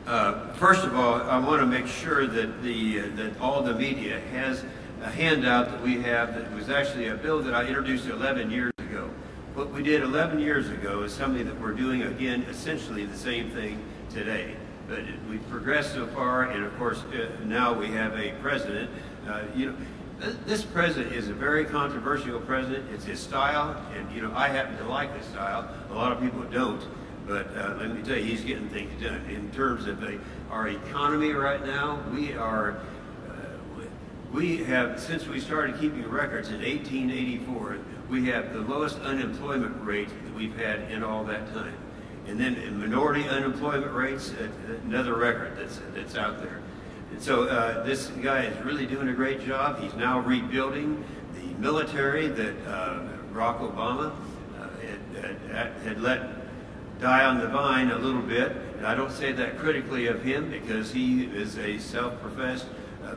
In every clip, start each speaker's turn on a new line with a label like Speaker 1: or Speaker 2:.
Speaker 1: First of all, I want to make sure that that all the media has a handout that we have that was actually a bill that I introduced 11 years ago. What we did 11 years ago is something that we're doing again, essentially the same thing today. But we've progressed so far, and of course now we have a president. This president is a very controversial president. It's his style, and I happen to like his style. A lot of people don't. But let me tell you, he's getting things done. In terms of our economy right now, we have, since we started keeping records in 1884, we have the lowest unemployment rate that we've had in all that time. And then in minority unemployment rates, another record that's out there. And so this guy is really doing a great job. He's now rebuilding the military that Barack Obama had let die on the vine a little bit. And I don't say that critically of him, because he is a self-professed,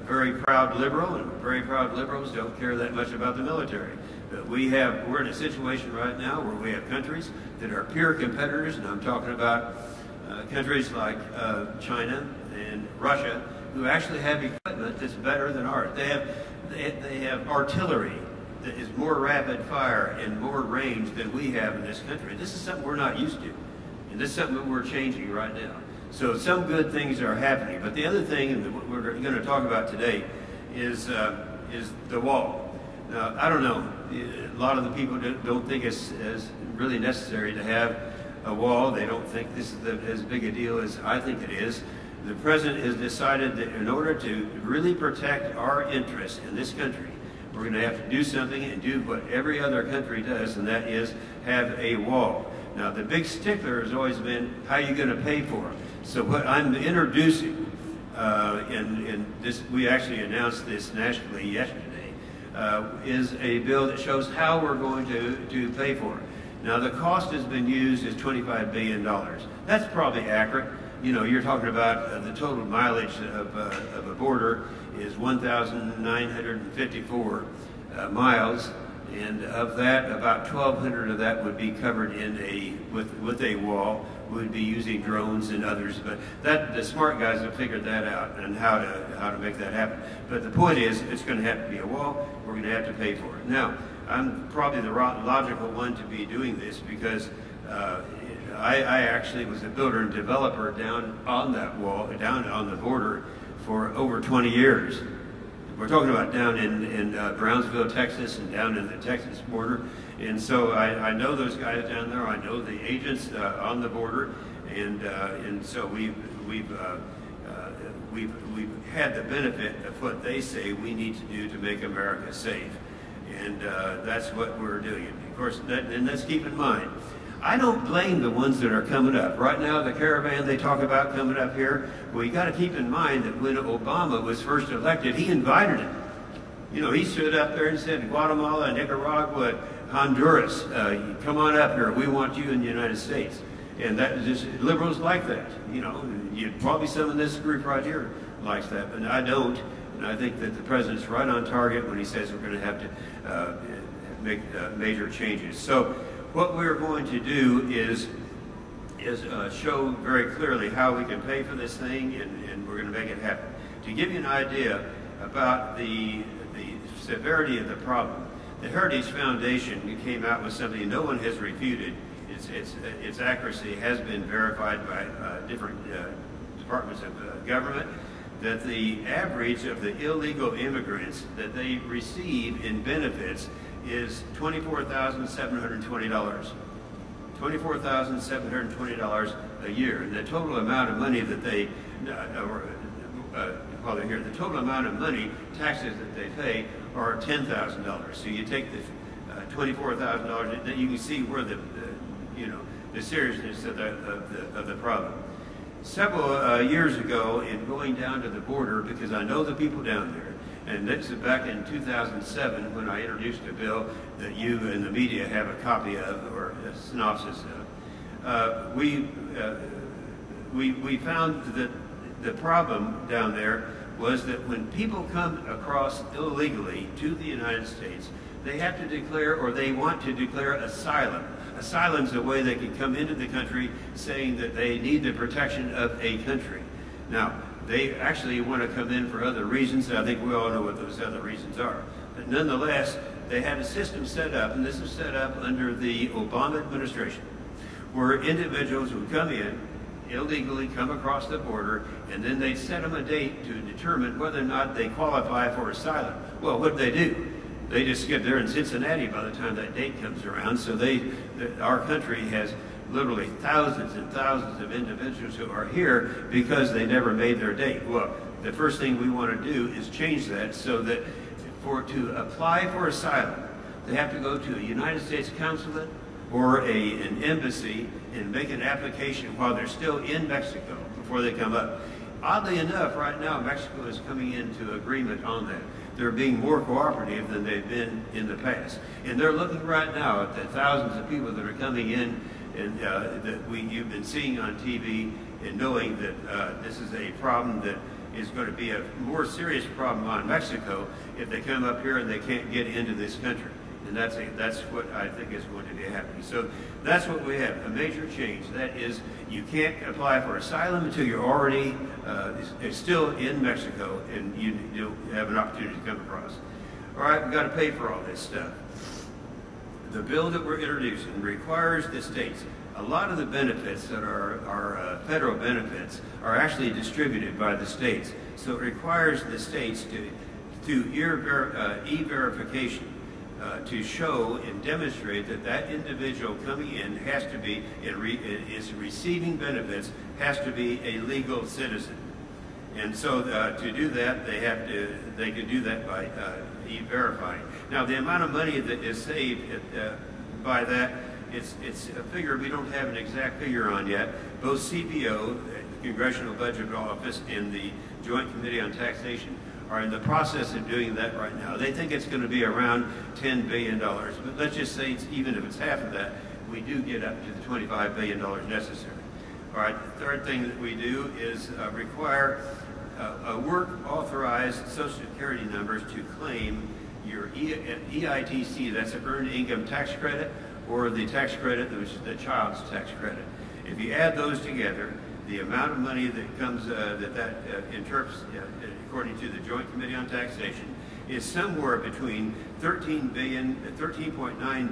Speaker 1: very proud liberal, and very proud liberals don't care that much about the military. But we're in a situation right now where we have countries that are peer competitors, and I'm talking about countries like China and Russia, who actually have equipment that's better than ours. They have artillery that is more rapid fire and more range than we have in this country. This is something we're not used to, and this is something that we're changing right now. So some good things are happening. But the other thing, and what we're going to talk about today, is the wall. Now, I don't know. A lot of the people don't think it's really necessary to have a wall. They don't think this is as big a deal as I think it is. The president has decided that in order to really protect our interests in this country, we're going to have to do something and do what every other country does, and that is have a wall. Now, the big stickler has always been, how are you going to pay for it? So what I'm introducing, we actually announced this nationally yesterday, is a bill that shows how we're going to pay for it. Now, the cost has been used as $25 billion. That's probably accurate. You're talking about the total mileage of a border is 1,954 miles, and of that, about 1,200 of that would be covered with a wall. We'd be using drones and others, but the smart guys have figured that out and how to make that happen. But the point is, it's going to have to be a wall. We're going to have to pay for it. Now, I'm probably the logical one to be doing this, because I actually was a builder and developer down on that wall, down on the border, for over 20 years. We're talking about down in Brownsville, Texas, and down in the Texas border. And so I know those guys down there. I know the agents on the border, and so we've had the benefit of what they say we need to do to make America safe, and that's what we're doing. And of course, and let's keep in mind, I don't blame the ones that are coming up. Right now, the caravan they talk about coming up here, well, you got to keep in mind that when Obama was first elected, he invited it. He stood up there and said, Guatemala, Nicaragua, Honduras, come on up here. We want you in the United States. And that is just, liberals like that. Probably some of this group right here likes that, but I don't. And I think that the president's right on target when he says we're going to have to make major changes. So what we're going to do is show very clearly how we can pay for this thing, and we're going to make it happen. To give you an idea about the severity of the problem, the Heritage Foundation came out with something no one has refuted. Its accuracy has been verified by different departments of government, that the average of the illegal immigrants that they receive in benefits is $24,720. $24,720 a year. And the total amount of money that they, while they're here, the total amount of money, taxes that they pay, are $10,000. So you take the $24,000, then you can see where the seriousness of the problem. Several years ago, in going down to the border, because I know the people down there, and this is back in 2007 when I introduced a bill that you and the media have a copy of, or a synopsis of. We found that the problem down there was that when people come across illegally to the United States, they have to declare, or they want to declare, asylum. Asylum is a way they can come into the country saying that they need the protection of a country. Now, they actually want to come in for other reasons, and I think we all know what those other reasons are. But nonetheless, they had a system set up, and this was set up under the Obama administration, where individuals would come in, illegally come across the border, and then they'd set them a date to determine whether or not they qualify for asylum. Well, what did they do? They just get there in Cincinnati by the time that date comes around. So our country has literally thousands and thousands of individuals who are here because they never made their date. Well, the first thing we want to do is change that so that to apply for asylum, they have to go to a United States consulate or an embassy and make an application while they're still in Mexico before they come up. Oddly enough, right now, Mexico is coming into agreement on that. They're being more cooperative than they've been in the past. And they're looking right now at the thousands of people that are coming in and that you've been seeing on TV, and knowing that this is a problem that is going to be a more serious problem on Mexico if they come up here and they can't get into this country. And that's what I think is going to be happening. So that's what we have, a major change. That is, you can't apply for asylum until you're already still in Mexico and you have an opportunity to come across. All right, we've got to pay for all this stuff. The bill that we're introducing requires the states, a lot of the benefits that are federal benefits are actually distributed by the states. So it requires the states to e-verification to show and demonstrate that that individual coming in has to be, is receiving benefits, has to be a legal citizen. And so to do that, they can do that by e-verifying. Now, the amount of money that is saved by that, it's a figure we don't have an exact figure on yet. Both CBO, the Congressional Budget Office, and the Joint Committee on Taxation are in the process of doing that right now. They think it's going to be around $10 billion. But let's just say even if it's half of that, we do get up to the $25 billion necessary. All right, the third thing that we do is require work-authorized Social Security numbers to claim your EITC, that's an Earned Income Tax Credit, or the tax credit, which is the child's tax credit. If you add those together, the amount of money that comes, interprets, according to the Joint Committee on Taxation, is somewhere between $13.9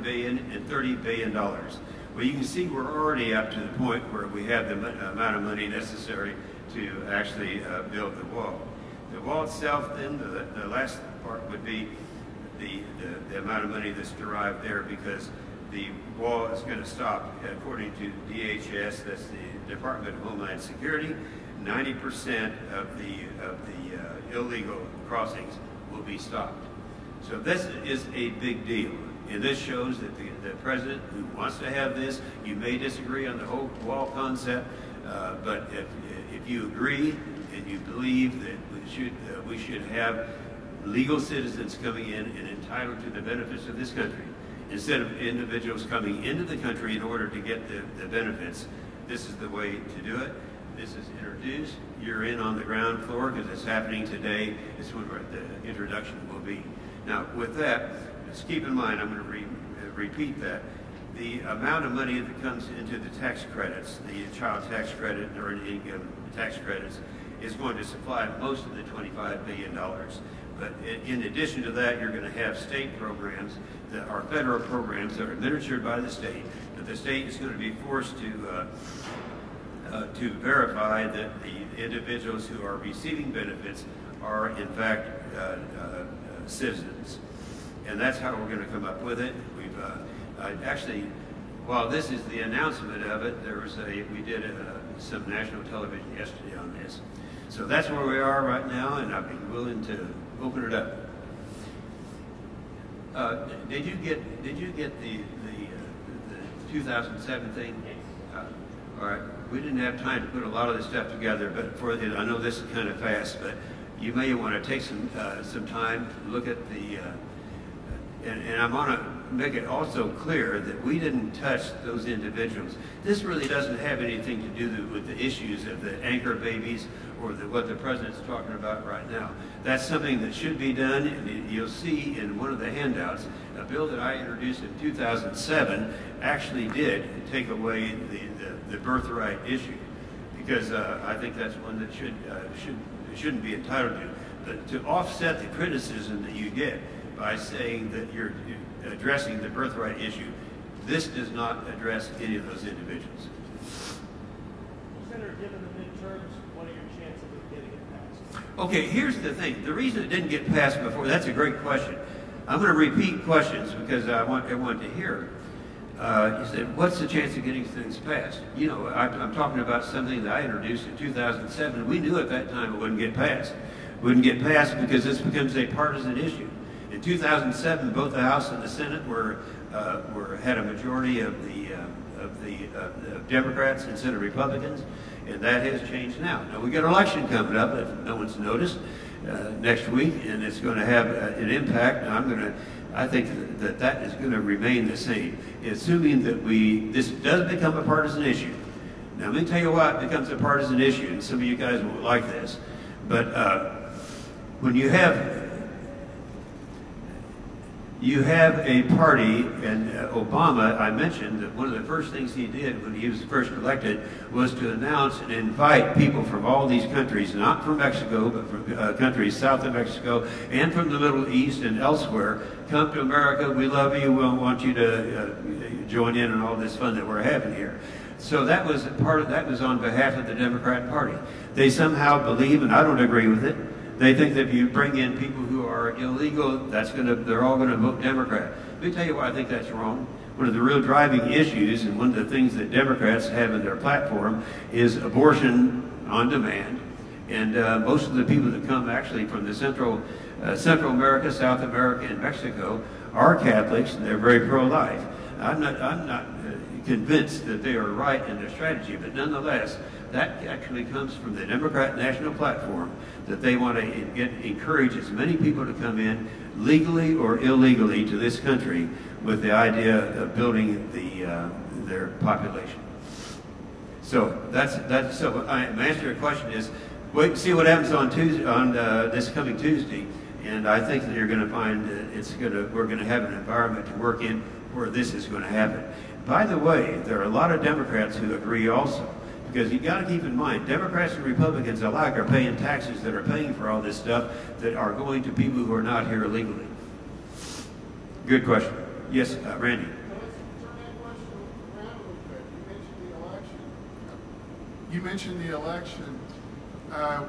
Speaker 1: billion and $30 billion. Well, you can see we're already up to the point where we have the amount of money necessary to actually build the wall. The wall itself, then, the last part would be the amount of money that's derived there, because the wall is going to stop, according to DHS, that's the Department of Homeland Security. 90% of the illegal crossings will be stopped. So this is a big deal. And this shows that the president who wants to have this, you may disagree on the whole wall concept, but if you agree and you believe that we should have legal citizens coming in and entitled to the benefits of this country, instead of individuals coming into the country in order to get the benefits, this is the way to do it. This is introduced. You're in on the ground floor because it's happening today. It's when the introduction will be. Now, with that, just keep in mind, I'm going to repeat that. The amount of money that comes into the tax credits, the child tax credit and earned income tax credits, is going to supply most of the $25 billion. But in addition to that, you're going to have state programs that are federal programs that are administered by the state. But the state is going to be forced to verify that the individuals who are receiving benefits are in fact citizens. And that's how we're going to come up with it. We've actually, while this is the announcement of it, we did some national television yesterday on this. So that's where we are right now, and I'd be willing to open it up. Did you get the 2007 thing? All right. We didn't have time to put a lot of this stuff together, but I know this is kind of fast, but you may want to take some time, look at the, and I want to make it also clear that we didn't touch those individuals. This really doesn't have anything to do with the issues of the anchor babies or what the president's talking about right now. That's something that should be done, and you'll see in one of the handouts, a bill that I introduced in 2007 actually did take away the birthright issue. because I think that's one that shouldn't be entitled to. But to offset the criticism that you get by saying that you're addressing the birthright issue, this does not address any of those individuals.
Speaker 2: Senator, given the midterms, what are your chances of getting it passed?
Speaker 1: Okay, here's the thing. The reason it didn't get passed before, that's a great question. I'm going to repeat questions because I want everyone to hear. You said, what's the chance of getting things passed? You know, I'm talking about something that I introduced in 2007. We knew at that time it wouldn't get passed. It wouldn't get passed because this becomes a partisan issue. In 2007, both the House and the Senate had a majority of the Democrats instead of Republicans, and that has changed now. Now we got an election coming up, if no one's noticed, next week, and it's going to have an impact. I think that is going to remain the same, assuming that this does become a partisan issue. Now let me tell you why it becomes a partisan issue, and some of you guys won't like this, but when you have a party, and Obama, I mentioned that one of the first things he did when he was first elected was to announce and invite people from all these countries, not from Mexico, but from countries south of Mexico and from the Middle East and elsewhere, come to America, we love you, we want you to join in on all this fun that we're having here. So that was was on behalf of the Democrat Party. They somehow believe, and I don't agree with it, they think that if you bring in people who are illegal, they're all going to vote Democrat. Let me tell you why I think that's wrong. One of the real driving issues, and one of the things that Democrats have in their platform, is abortion on demand. And most of the people that come actually from the Central America, South America, and Mexico are Catholics, and they're very pro-life. I'm not convinced that they are right in their strategy, but nonetheless, that actually comes from the Democrat national platform, that they want to encourage as many people to come in legally or illegally to this country with the idea of building their population. So so my answer to your question is, wait and see what happens on this coming Tuesday, and I think that you're going to find that we're going to have an environment to work in where this is going to happen. By the way, there are a lot of Democrats who agree also. Because you got to keep in mind, Democrats and Republicans alike are paying taxes that are paying for all this stuff that are going to people who are not here illegally. Good question. Yes, Randy.
Speaker 3: You mentioned the election.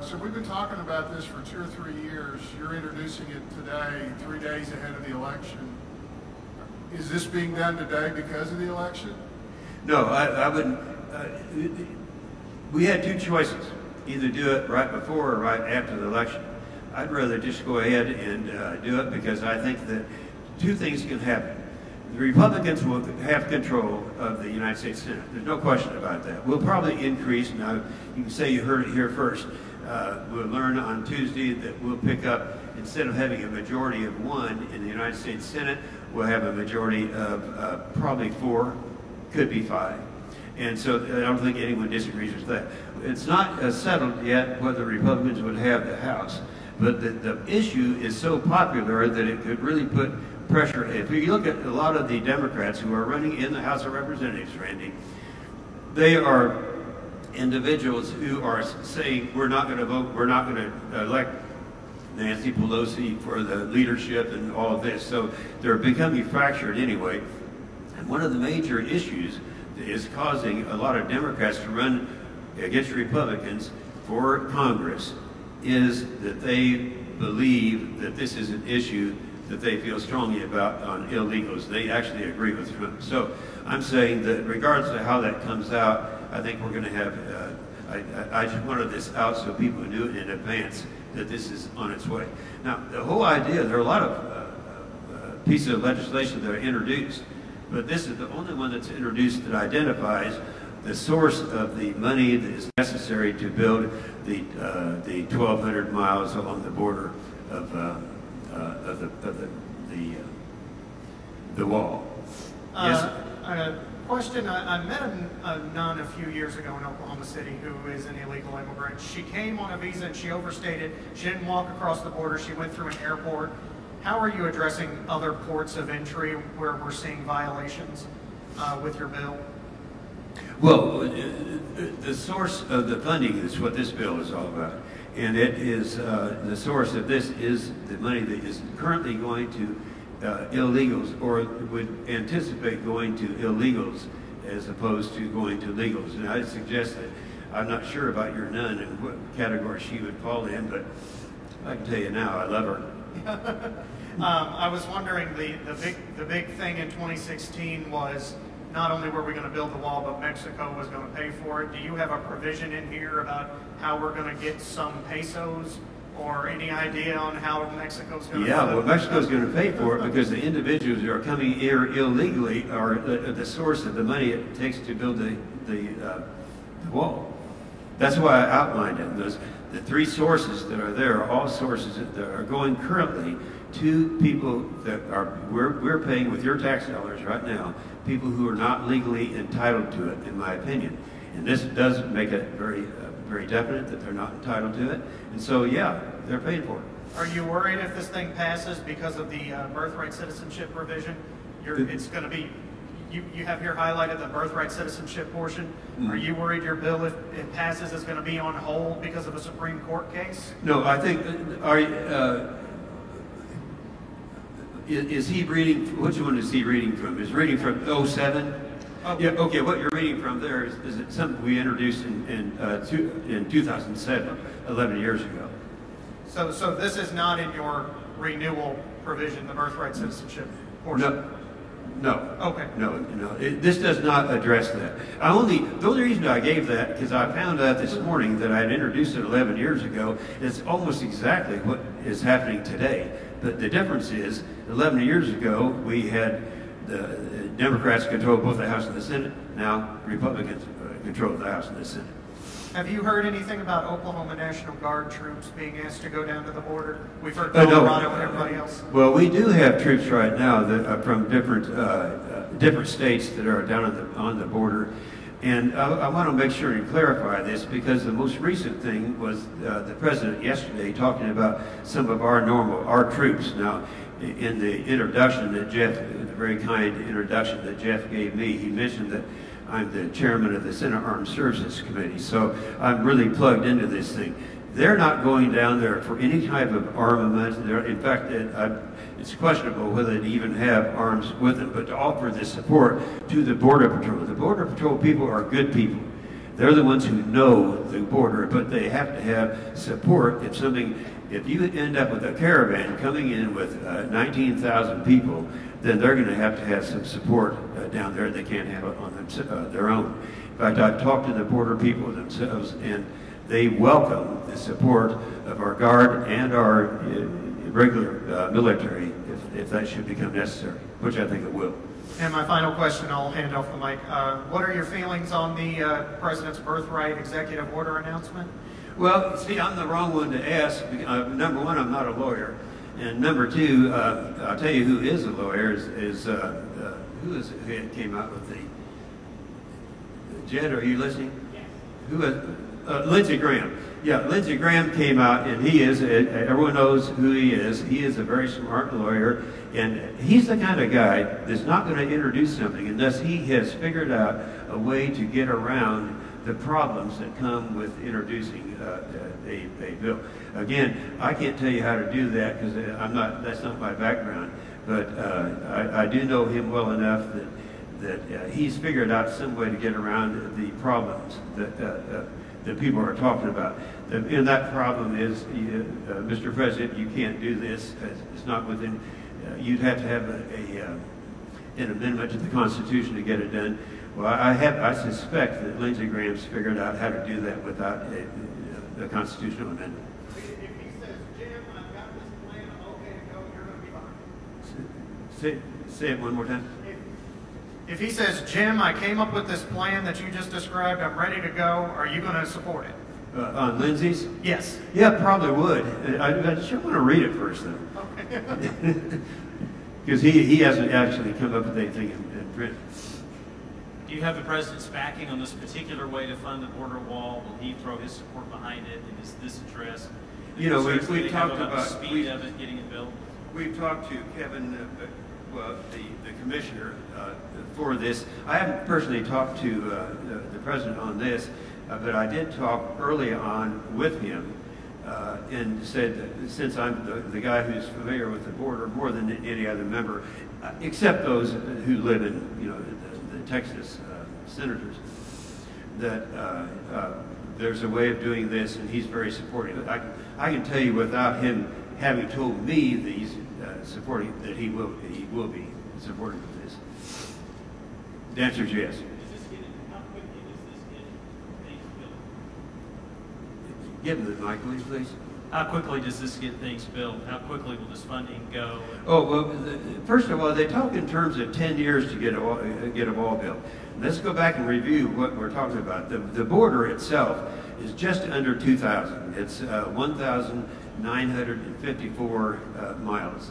Speaker 3: So we've been talking about this for 2 or 3 years. You're introducing it today, 3 days ahead of the election. Is this being done today because of the election?
Speaker 1: No, I wouldn't. We had two choices, either do it right before or right after the election. I'd rather just go ahead and do it because I think that two things can happen. The Republicans will have control of the United States Senate. There's no question about that. We'll probably increase. Now, you can say you heard it here first. We'll learn on Tuesday that we'll pick up, instead of having a majority of 1 in the United States Senate, we'll have a majority of probably 4, could be 5. And so I don't think anyone disagrees with that. It's not settled yet whether Republicans would have the House, but the issue is so popular that it could really put pressure. If you look at a lot of the Democrats who are running in the House of Representatives, Randy, they are individuals who are saying, we're not going to vote, we're not going to elect Nancy Pelosi for the leadership and all of this. So they're becoming fractured anyway. And one of the major issues is causing a lot of Democrats to run against Republicans for Congress is that they believe that this is an issue that they feel strongly about on illegals. They actually agree with Trump. So I'm saying that regardless of how that comes out, I think we're going to have, I just wanted this out so people knew it in advance that this is on its way. Now, the whole idea, there are a lot of pieces of legislation that are introduced, but this is the only one that's introduced that identifies the source of the money that is necessary to build the 1,200 miles along the border of the wall. Yes.
Speaker 4: A question. I met a nun a few years ago in Oklahoma City who is an illegal immigrant. She came on a visa and she overstayed it. She didn't walk across the border. She went through an airport. How are you addressing other ports of entry where we're seeing violations with your bill?
Speaker 1: Well, The source of the funding is what this bill is all about. And it is, the source of this is the money that is currently going to illegals, or would anticipate going to illegals as opposed to going to legals. And I suggest that, I'm not sure about your nun and what category she would fall in, but I can tell you now, I love her.
Speaker 4: I was wondering, the big thing in 2016 was not only were we going to build the wall, but Mexico was going to pay for it. Do you have a provision in here about how we're going to get some pesos, or any idea on how Mexico's going to?
Speaker 1: Yeah, well, Mexico's going to pay for it because the individuals who are coming here illegally are the source of the money it takes to build the wall. That's why I outlined it. The three sources that are there are all sources that are going currently to people that are, we're paying with your tax dollars right now, people who are not legally entitled to it, in my opinion. And this does make it very definite that they're not entitled to it. And so, yeah, they're paying for it.
Speaker 4: Are you worried if this thing passes because of the birthright citizenship provision? It's going to be, you have here highlighted the birthright citizenship portion. Mm-hmm. Are you worried your bill, if it passes, is going to be on hold because of a Supreme Court case?
Speaker 1: No, I think, is he reading, which one is he reading from? Is he reading from 07? Oh. Yeah, okay, what you're reading from there is it something we introduced in 2007, 11 years ago.
Speaker 4: So this is not in your renewal provision, the birthright citizenship portion?
Speaker 1: No.
Speaker 4: Okay.
Speaker 1: No. This does not address that. The only reason I gave that, because I found out this morning that I had introduced it 11 years ago. It's almost exactly what is happening today. But the difference is, 11 years ago, we had the Democrats control both the House and the Senate. Now, Republicans control the House and the Senate.
Speaker 4: Have you heard anything about Oklahoma National Guard troops being asked to go down to the border? We've heard Colorado and everybody else.
Speaker 1: Well, we do have troops right now that from different states that are down on the border. And I want to make sure and clarify this, because the most recent thing was the president yesterday talking about some of our troops. Now, in the introduction that Jeff, the very kind introduction that Jeff gave me, he mentioned that I'm the chairman of the Senate Armed Services Committee, so I'm really plugged into this thing. They're not going down there for any type of armament. In fact, it's questionable whether they even have arms with them, but to offer this support to the Border Patrol. The Border Patrol people are good people. They're the ones who know the border, but they have to have support if you end up with a caravan coming in with 19,000 people, then they're going to have some support down there. They can't have it on their own. In fact, I've talked to the border people themselves, and they welcome the support of our Guard and our regular military if that should become necessary, which I think it will.
Speaker 4: And my final question, I'll hand off the mic. What are your feelings on the President's birthright executive order announcement?
Speaker 1: Well, see, I'm the wrong one to ask. Number one, I'm not a lawyer. And number two, I'll tell you who is a lawyer who came out with the, Jed, are you listening? Yes. Who is, Lindsey Graham. Yeah, Lindsey Graham came out, and he is, everyone knows who he is. He is a very smart lawyer, and he's the kind of guy that's not going to introduce something unless he has figured out a way to get around the problems that come with introducing a bill. Again, I can't tell you how to do that because that's not my background, but I do know him well enough that he's figured out some way to get around the problems that people are talking about. And that problem is, Mr. President, you can't do this. It's not within, you'd have to have an amendment to the Constitution to get it done. Well, I suspect that Lindsey Graham's figured out how to do that without a constitutional amendment.
Speaker 4: If he says, Jim, I've got this plan, I'm okay to go, you're going to be behind.
Speaker 1: Say it one more time.
Speaker 4: If he says, Jim, I came up with this plan that you just described, I'm ready to go, are you going to support it?
Speaker 1: On Lindsey's?
Speaker 4: Yes.
Speaker 1: Yeah, probably would. I just want to read it first, though. Okay. Because he hasn't actually come up with anything in print.
Speaker 5: Do you have the president's backing on this particular way to fund the border wall? Will he throw his support behind it? And is this addressed?
Speaker 1: You know, we've talked about
Speaker 5: the speed of it, getting it built.
Speaker 1: We've talked to Kevin, the commissioner, for this. I haven't personally talked to the president on this, But I did talk early on with him and said that since I'm the guy who's familiar with the border more than any other member, except those who live in, the Texas senators, that there's a way of doing this, and he's very supportive. I can tell you without him having told me that he's supporting, that he will be supportive of this. The answer is yes.
Speaker 5: How quickly does this get things built?
Speaker 1: Give him the mic, please.
Speaker 5: How quickly does this get things built? How quickly will this funding go?
Speaker 1: Oh, well, first of all, they talk in terms of 10 years to get a wall built. Let's go back and review what we're talking about. The border itself is just under 2,000. It's 1,954 miles.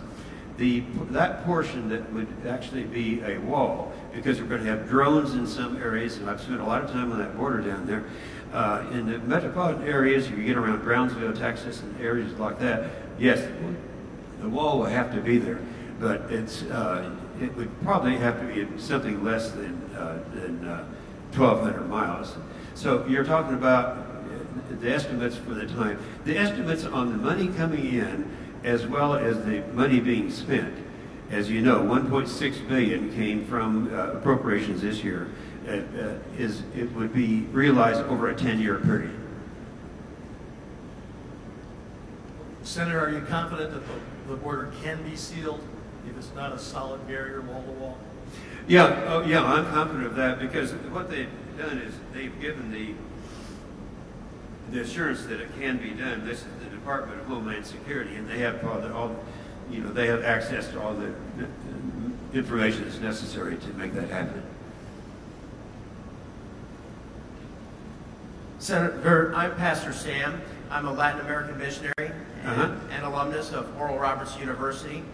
Speaker 1: That portion that would actually be a wall, because we're going to have drones in some areas, and I've spent a lot of time on that border down there. In the metropolitan areas, if you get around Brownsville, Texas, and areas like that, yes, the wall will have to be there, but it would probably have to be something less than 1,200 miles. So you're talking about the estimates for the time. The estimates on the money coming in, as well as the money being spent. As you know, 1.6 billion came from appropriations this year. It would be realized over a 10-year period.
Speaker 2: Senator, are you confident that the border can be sealed if it's not a solid barrier wall to wall?
Speaker 1: Yeah, yeah, I'm confident of that, because what they've done is they've given the assurance that it can be done. This is the Department of Homeland Security, and they have they have access to all the information that's necessary to make that happen.
Speaker 6: Senator, I'm Pastor Sam. I'm a Latin American missionary and alumnus of Oral Roberts University.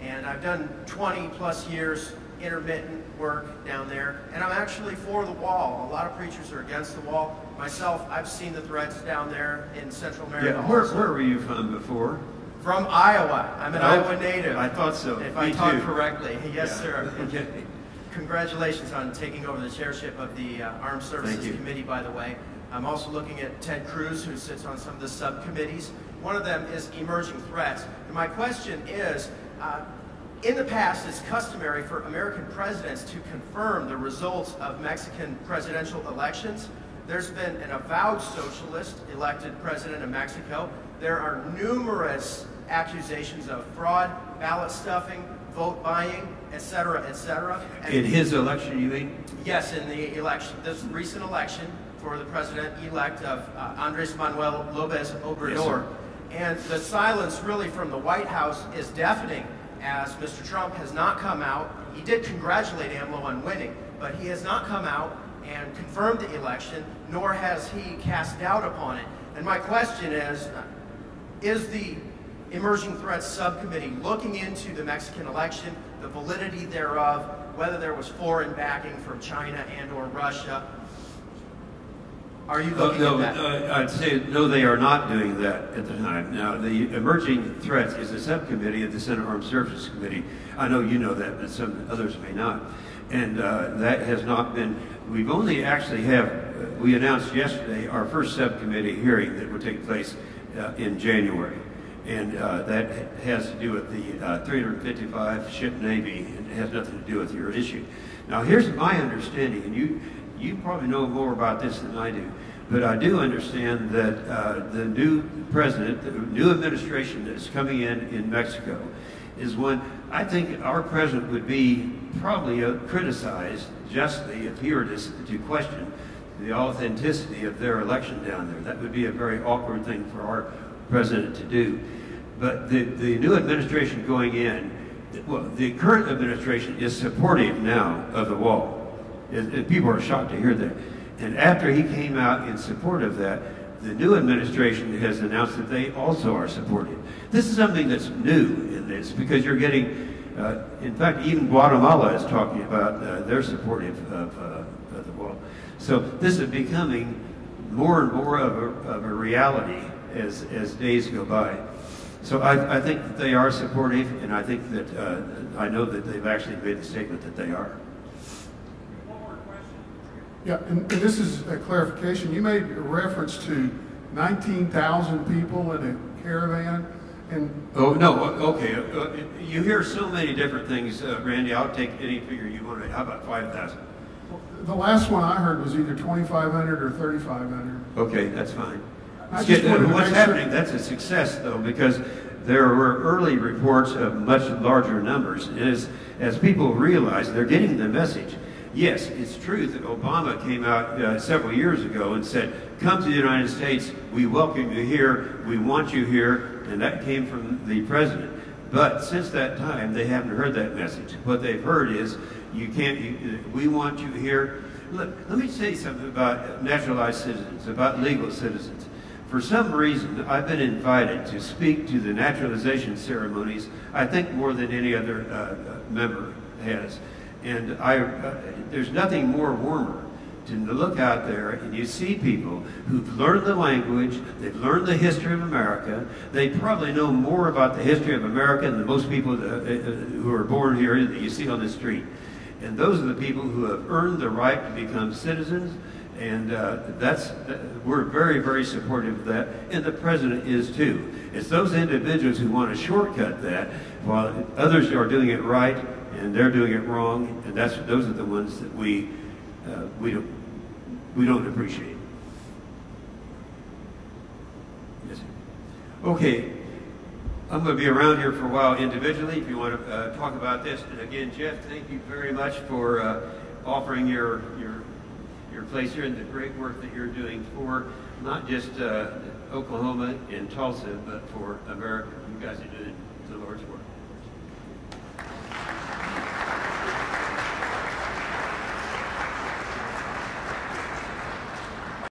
Speaker 6: And I've done 20 plus years intermittent work down there. And I'm actually for the wall. A lot of preachers are against the wall. Myself, I've seen the threats down there in Central America.
Speaker 1: Yeah, where were you from before?
Speaker 6: From Iowa. I'm an Iowa native.
Speaker 1: I thought so.
Speaker 6: If I talk correctly. Yes, sir.
Speaker 1: Okay.
Speaker 6: Congratulations on taking over the chairship of the Armed Services Committee, by the way. I'm also looking at Ted Cruz, who sits on some of the subcommittees. One of them is emerging threats. And my question is, in the past, it's customary for American presidents to confirm the results of Mexican presidential elections. There's been an avowed socialist elected president of Mexico. There are numerous accusations of fraud, ballot stuffing, vote buying, etc., etc.
Speaker 1: In his election, you mean?
Speaker 6: Yes, in the election, this recent election for the president-elect of Andres Manuel López Obrador.
Speaker 1: Yes,
Speaker 6: and the silence really from the White House is deafening, as Mr. Trump has not come out. He did congratulate AMLO on winning, but he has not come out and confirmed the election, nor has he cast doubt upon it. And my question is the Emerging Threats Subcommittee looking into the Mexican election, the validity thereof, whether there was foreign backing from China and or Russia? Are you looking at that?
Speaker 1: I'd say no, they are not doing that at the time. Now, the Emerging Threats is a subcommittee of the Senate Armed Services Committee. I know you know that, but some others may not. And that has not been, we've only actually we announced yesterday our first subcommittee hearing that will take place in January. And that has to do with the 355 ship Navy, and it has nothing to do with your issue. Now, here's my understanding, and you probably know more about this than I do, but I do understand that the new president, the new administration that is coming in Mexico, is one, I think our president would be probably criticized justly if he were to question the authenticity of their election down there. That would be a very awkward thing for our president to do. But the new administration going in, well, the current administration is supportive now of the wall. People are shocked to hear that. And after he came out in support of that, the new administration has announced that they also are supportive. This is something that's new in this, because you're getting, in fact, even Guatemala is talking about their supportive of the wall. So this is becoming more and more of a reality as days go by. So I think that they are supportive, and I think that I know that they've actually made the statement that they are.
Speaker 2: One more question.
Speaker 3: Yeah, and this is a clarification. You made a reference to 19,000 people in a caravan, and
Speaker 1: oh no, okay. You hear so many different things, Randy. I'll take any figure you want to. How about 5,000?
Speaker 3: the last one I heard was either 2,500 or 3,500.
Speaker 1: Okay, that's fine.
Speaker 3: I just wanted to
Speaker 1: What's
Speaker 3: make
Speaker 1: happening?
Speaker 3: sure.
Speaker 1: That's a success, though, because there were early reports of much larger numbers. As people realize, they're getting the message. Yes, it's true that Obama came out several years ago and said, come to the United States, we welcome you here, we want you here, and that came from the president. But since that time, they haven't heard that message. What they've heard is, we want you here. Let me say something about naturalized citizens, about legal citizens. For some reason, I've been invited to speak to the naturalization ceremonies, I think more than any other member has. And there's nothing more warmer to look out there and you see people who've learned the language, they've learned the history of America, they probably know more about the history of America than most people who are born here that you see on the street. And those are the people who have earned the right to become citizens, and we're very, very supportive of that, and the president is too. It's those individuals who want to shortcut that, while others are doing it right, and they're doing it wrong, and those are the ones that we don't appreciate. Yes, sir. Okay, I'm going to be around here for a while individually if you want to talk about this. And again, Jeff, thank you very much for offering your place here and the great work that you're doing for not just Oklahoma and Tulsa, but for America. You guys are doing the Lord's work.